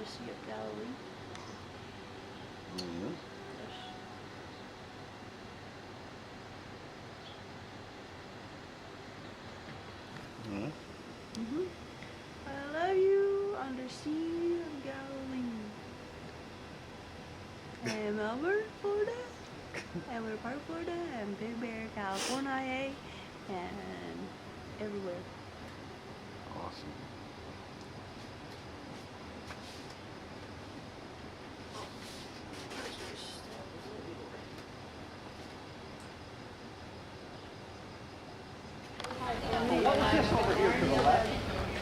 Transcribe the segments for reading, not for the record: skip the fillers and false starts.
Sea of Galilee. Mm-hmm. Mm-hmm. Mm-hmm. I love you under Sea of Galilee. And Melbourne, Florida, and Winter Park, Florida, and Big Bear, California, and everywhere. Awesome.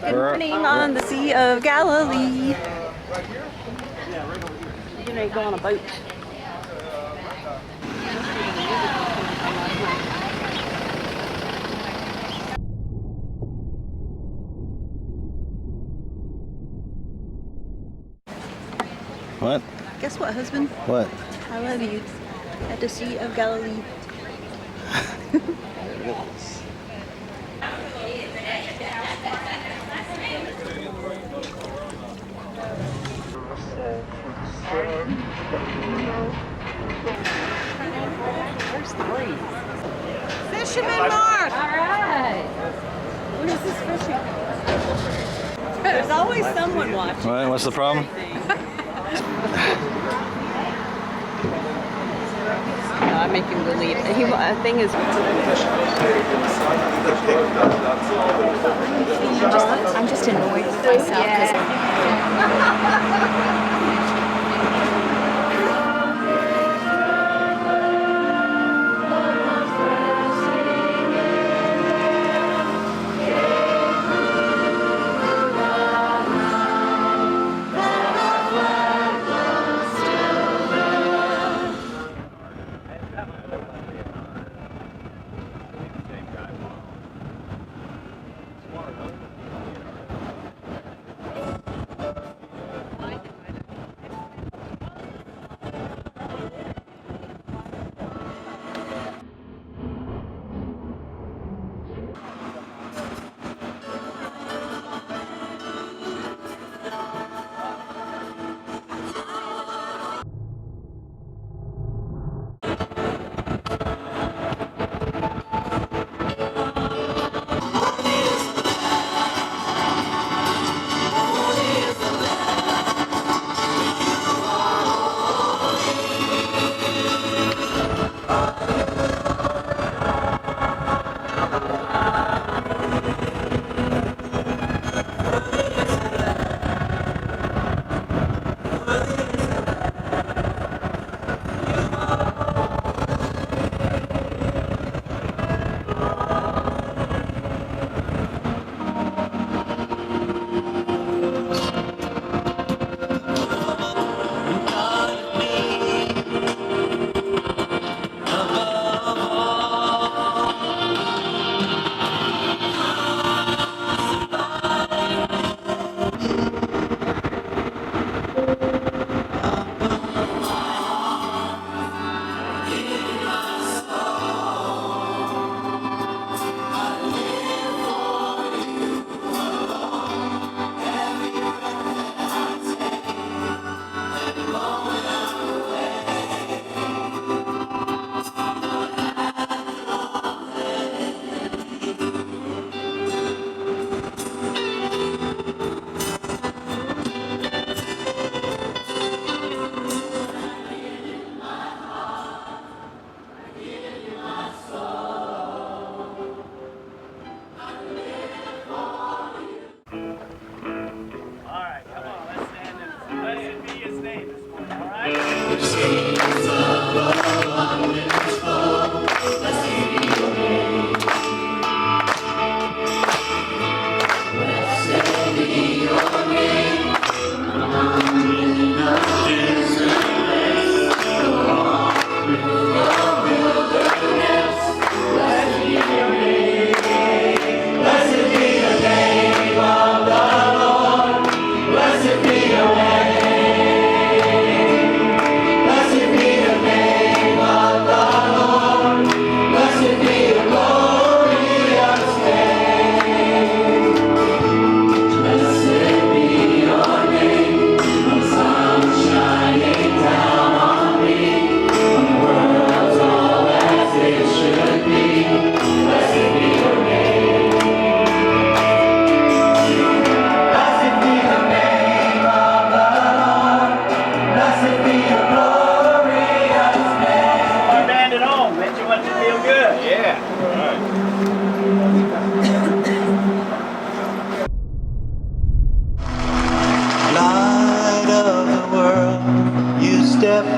Good morning on the Sea of Galilee. We're gonna go on a boat. What? Guess what, husband? What? I love you. At the Sea of Galilee. Where's the breeze? Fisherman Mark! Alright! What is this fishing? There's always someone watching. What? What's the problem? No, I make him believe. The thing is, I'm just annoyed with myself because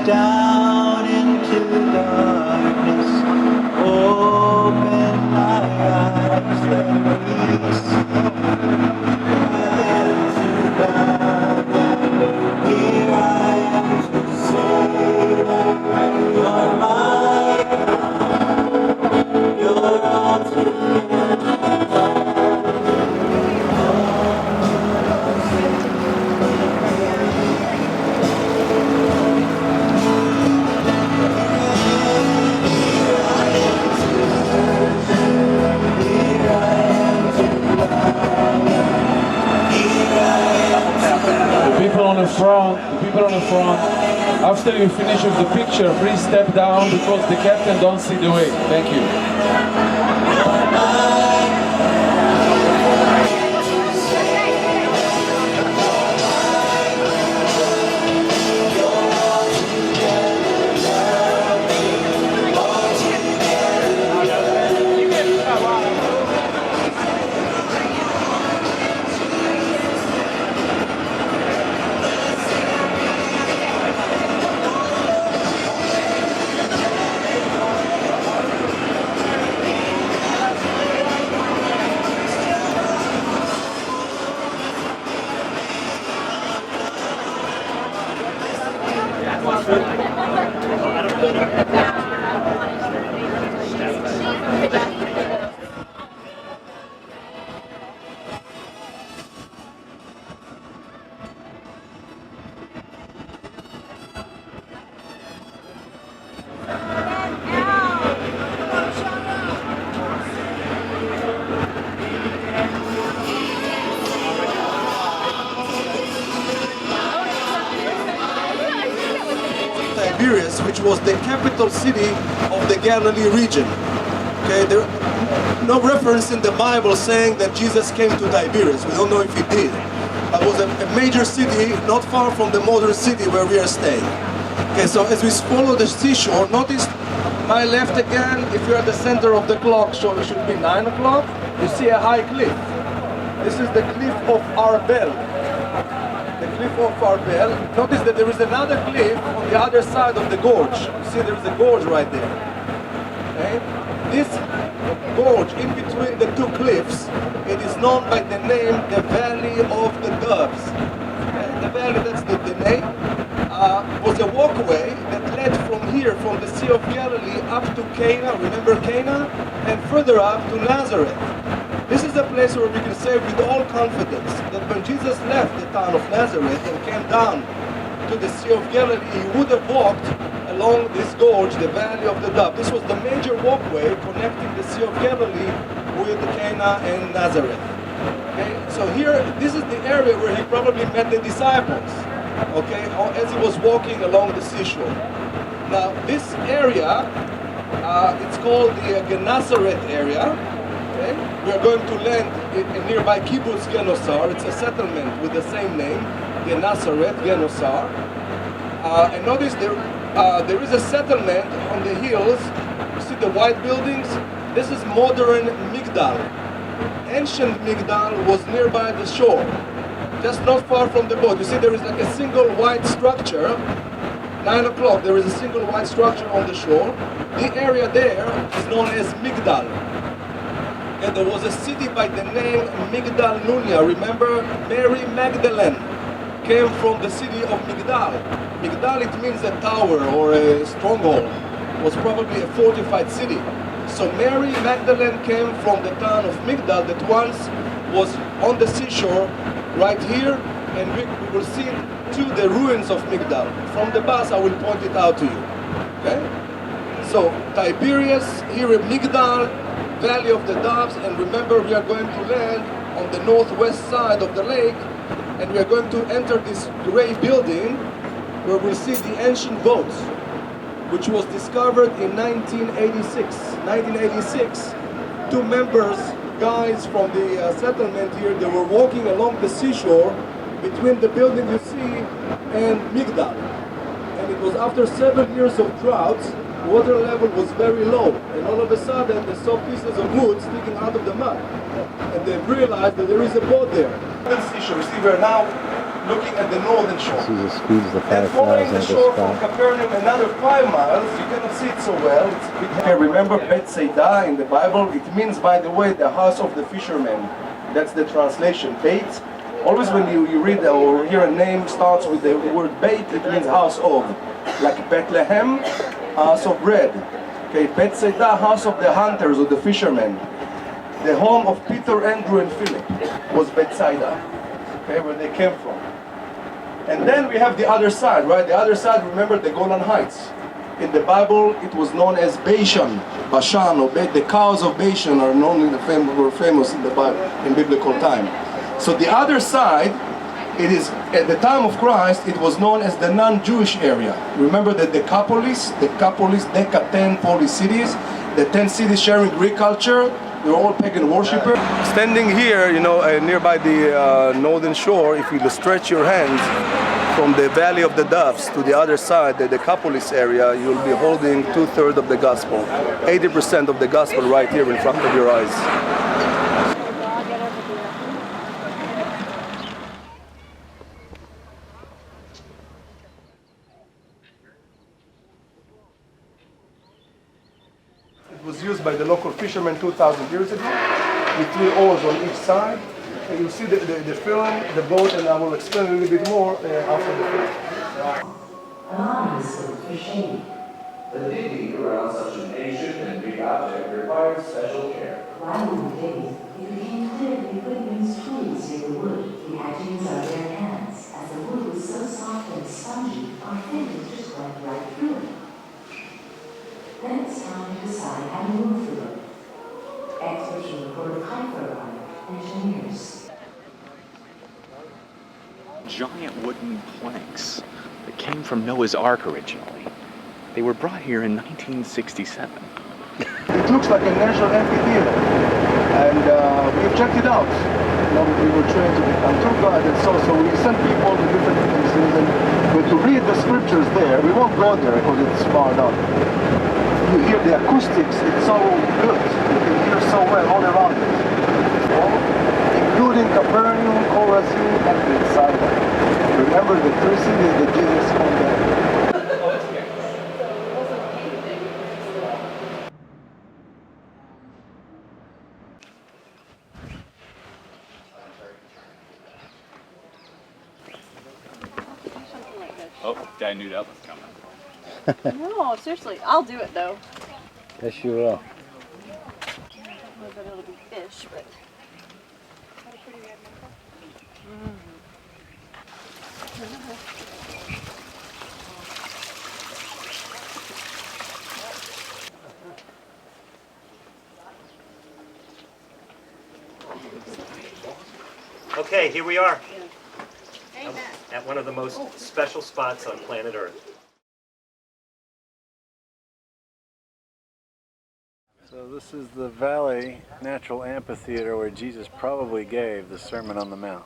down into darkness. Open my eyes, let me see. Here I am to say that you're my God. You're all together. The people on the front, after you finish with the picture, please step down because the captain don't see the way. Thank you. Tiberias, which was the capital city of the Galilee region. Okay, there no reference in the Bible saying that Jesus came to Tiberias. We don't know if he did. But it was a major city not far from the modern city where we are staying. Okay, so as we follow the seashore, notice my left again, if you're at the center of the clock, so it should be 9 o'clock, you see a high cliff. This is the cliff of Arbel. The cliff of Arbel. Notice that there is another cliff on the other side of the gorge. You see there is a gorge right there. Okay? This gorge in between the two cliffs, it is known by the name the Valley of the Doves. Okay? The valley, that's the name, was a walkway that led from here, from the Sea of Galilee up to Cana, remember Cana? And further up to Nazareth. This is a place where we can say with all confidence that when Jesus left the town of Nazareth and came down to the Sea of Galilee, he would have walked along this gorge, the Valley of the Dove. This was the major walkway connecting the Sea of Galilee with Cana and Nazareth. Okay? So here, this is the area where he probably met the disciples, okay, as he was walking along the seashore. Now, this area, it's called the Gennesaret area. Okay? We are going to land in nearby Kibbutz Genosar. It's a settlement with the same name, Gennesaret, Genosar. And notice there is a settlement on the hills. You see the white buildings? This is modern Migdal. Ancient Migdal was nearby the shore, just not far from the boat. You see there is like a single white structure. 9 o'clock, there is a single white structure on the shore. The area there is known as Migdal. And there was a city by the name Migdal Nunya. Remember, Mary Magdalene came from the city of Migdal. Migdal, it means a tower or a stronghold. It was probably a fortified city. So Mary Magdalene came from the town of Migdal that once was on the seashore right here, and we will see to the ruins of Migdal. From the bus, I will point it out to you. Okay? So Tiberias, here in Migdal, Valley of the Doves, and remember we are going to land on the northwest side of the lake, and we are going to enter this gray building where we'll see the ancient boat, which was discovered in 1986. 1986, two members, guys from the settlement here, they were walking along the seashore between the building you see and Migdal. And it was after 7 years of drought, water level was very low, and all of a sudden they saw pieces of wood sticking out of the mud, and they realized that there is a boat there. The seashore, you see, we're now looking at the northern shore. This is the speeds the And following 5,000 the at shore this from spot. Capernaum another 5 miles, you cannot see it so well. It's a bit okay, remember Bethsaida in the Bible? It means, by the way, the house of the fishermen. That's the translation. Beit. Always when you read or hear a name starts with the word Beit, it means house of. Like Bethlehem, house of bread. Okay, Bethsaida, house of the hunters or the fishermen. The home of Peter, Andrew, and Philip was Bethsaida. Okay, where they came from. And then we have the other side, right? The other side, remember the Golan Heights. In the Bible, it was known as Bashan, or the cows of Bashan are known were famous in the Bible in biblical time. So the other side, it is at the time of Christ, it was known as the non-Jewish area. Remember the Decapolis, 10 polis cities, the 10 cities sharing Greek culture. They were all pagan worshippers. Standing here, nearby the northern shore, if you stretch your hands from the Valley of the Doves to the other side, the Decapolis area, you'll be holding 2/3 of the gospel. 80% of the gospel right here in front of your eyes. It was used by the local fishermen 2,000 years ago, with 3 oars on each side. And you'll see the film, the boat, and I will explain a little bit more after the film. The digging around such an ancient and big object requires special care. While we were digging, it became clear that we couldn't use tools near the wood. We had to use our bare hands. As the wood was so soft and spongy, our fingers just went right through it. Then it's time to decide how to move the wood. Experts from the Court of Haifa arrived, engineers. Giant wooden planks that came from Noah's Ark originally. They were brought here in 1967. It looks like a natural amphitheater, and we checked it out. We were trained to become tour guides, and so we sent people to different places, but to read the scriptures there, we won't go there because it's far down. You hear the acoustics, it's so good. You can hear so well all around it. Including Capernaum, Chorazin, and Bethsaida. Remember the 3 cities that Jesus found there. Oh, I knew that was coming. No, seriously, I'll do it though. Yes, you will. I don't know that it'll be fish, but. Okay, here we are at one of the most special spots on planet Earth. So this is the Valley Natural Amphitheater where Jesus probably gave the Sermon on the Mount.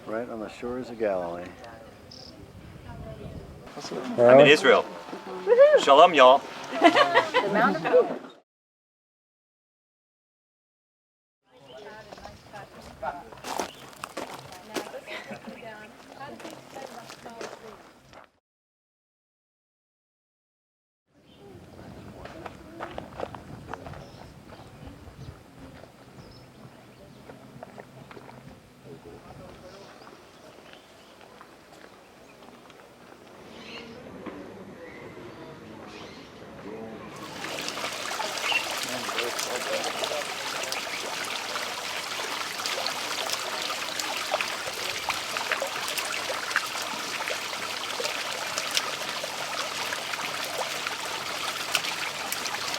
Right on the shores of Galilee. I'm in Israel. Shalom, y'all. The Mount of Hope.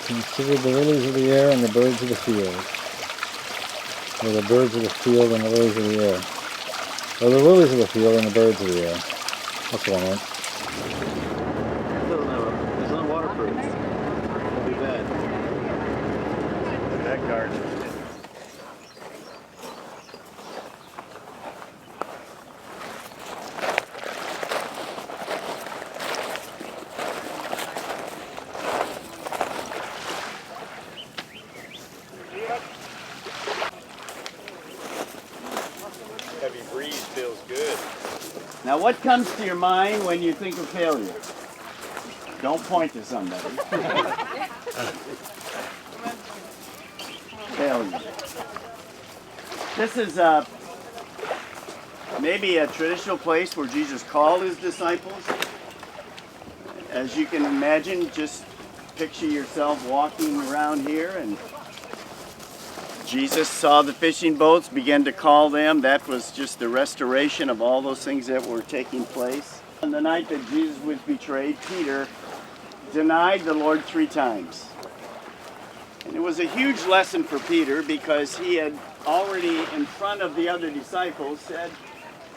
Consider the lilies of the air and the birds of the field. Or the birds of the field and the lilies of the air. Or the lilies of the field and the birds of the air. That's what I meant. It's not waterproof. It'll be bad. That garden. Heavy breeze. feels good. Now, what comes to your mind when you think of failure? Don't point to somebody. Failure. This is maybe a traditional place where Jesus called his disciples. As you can imagine, just picture yourself walking around here, and Jesus saw the fishing boats, began to call them. That was just the restoration of all those things that were taking place. On the night that Jesus was betrayed, Peter denied the Lord 3 times. And it was a huge lesson for Peter, because he had already in front of the other disciples said,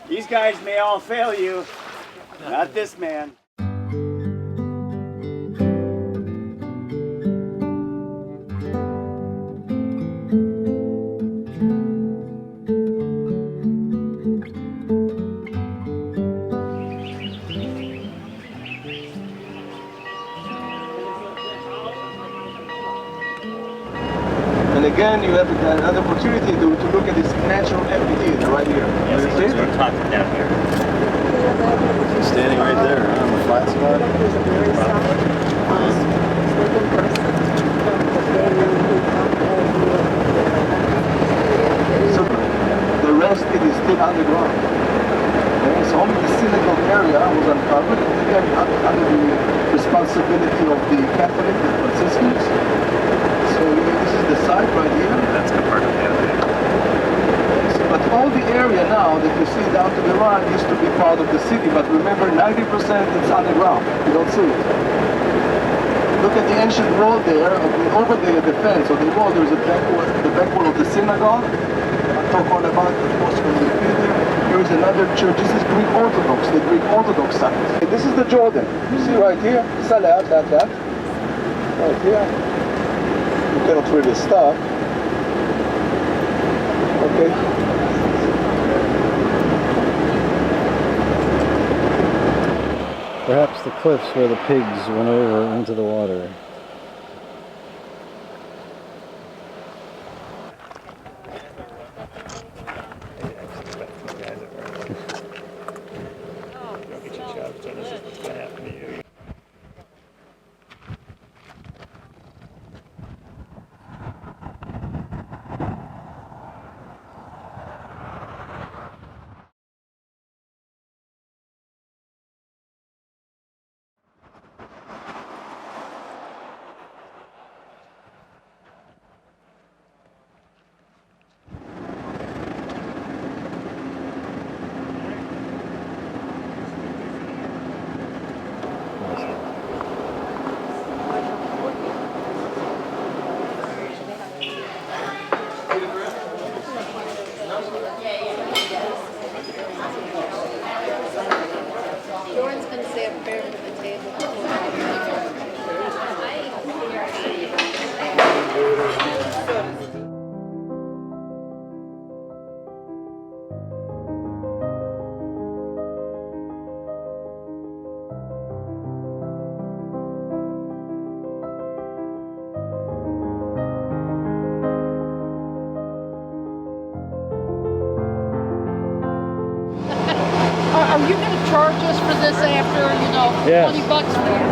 "These guys may all fail you, not this man." And again, you have an opportunity to look at this natural amphitheater right here. Yes, You see it? we're talking down here. Standing right there on the flat spot. So the rest, it is still underground. Okay, so only the synagogue area was uncovered, and again under the responsibility of the Catholic, the Franciscans. So this is the site right here. That's the part of the other. But all the area now that you see down to the right used to be part of the city, but remember 90% it's underground. You don't see it. Look at the ancient wall there. Over the fence or the wall, there's a back wall, the back wall of the synagogue. I'll talk all about it, of course, when we get there. Here is another church. This is Greek Orthodox, the Greek Orthodox site. This is the Jordan. You see right here, Salah, that. Right here. You cannot really stop. Okay. Perhaps the cliffs where the pigs went over into the water. Lauren's going to say a prayer for the table. Are you going to charge us for this after, Yes. $20 for it?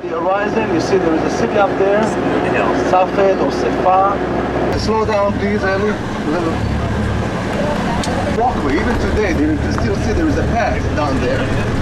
The horizon, you see there is a city up there, Safed or Sefa. Slow down please, Ellie. Walkway, even today, you can still see there is a path down there.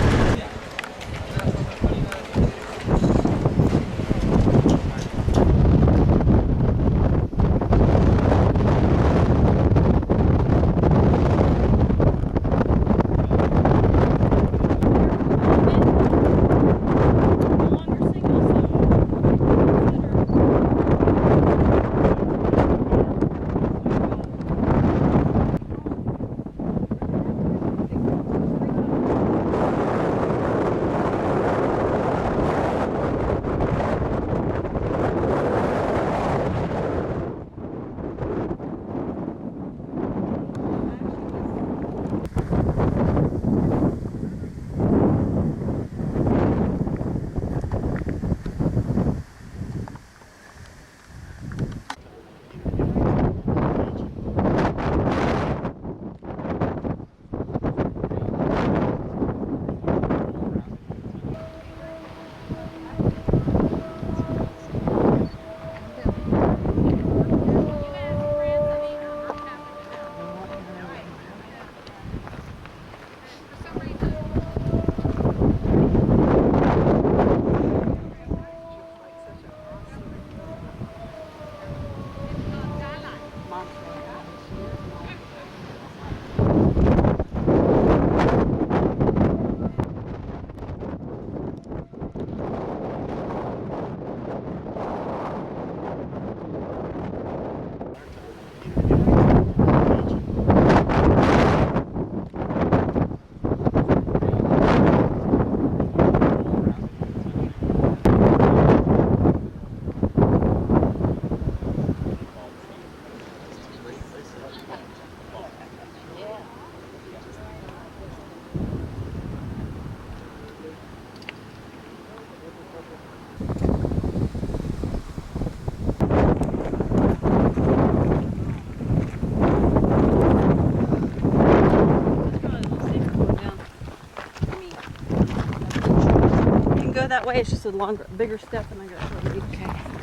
That way, it's just a longer, bigger step, and I got to. Okay.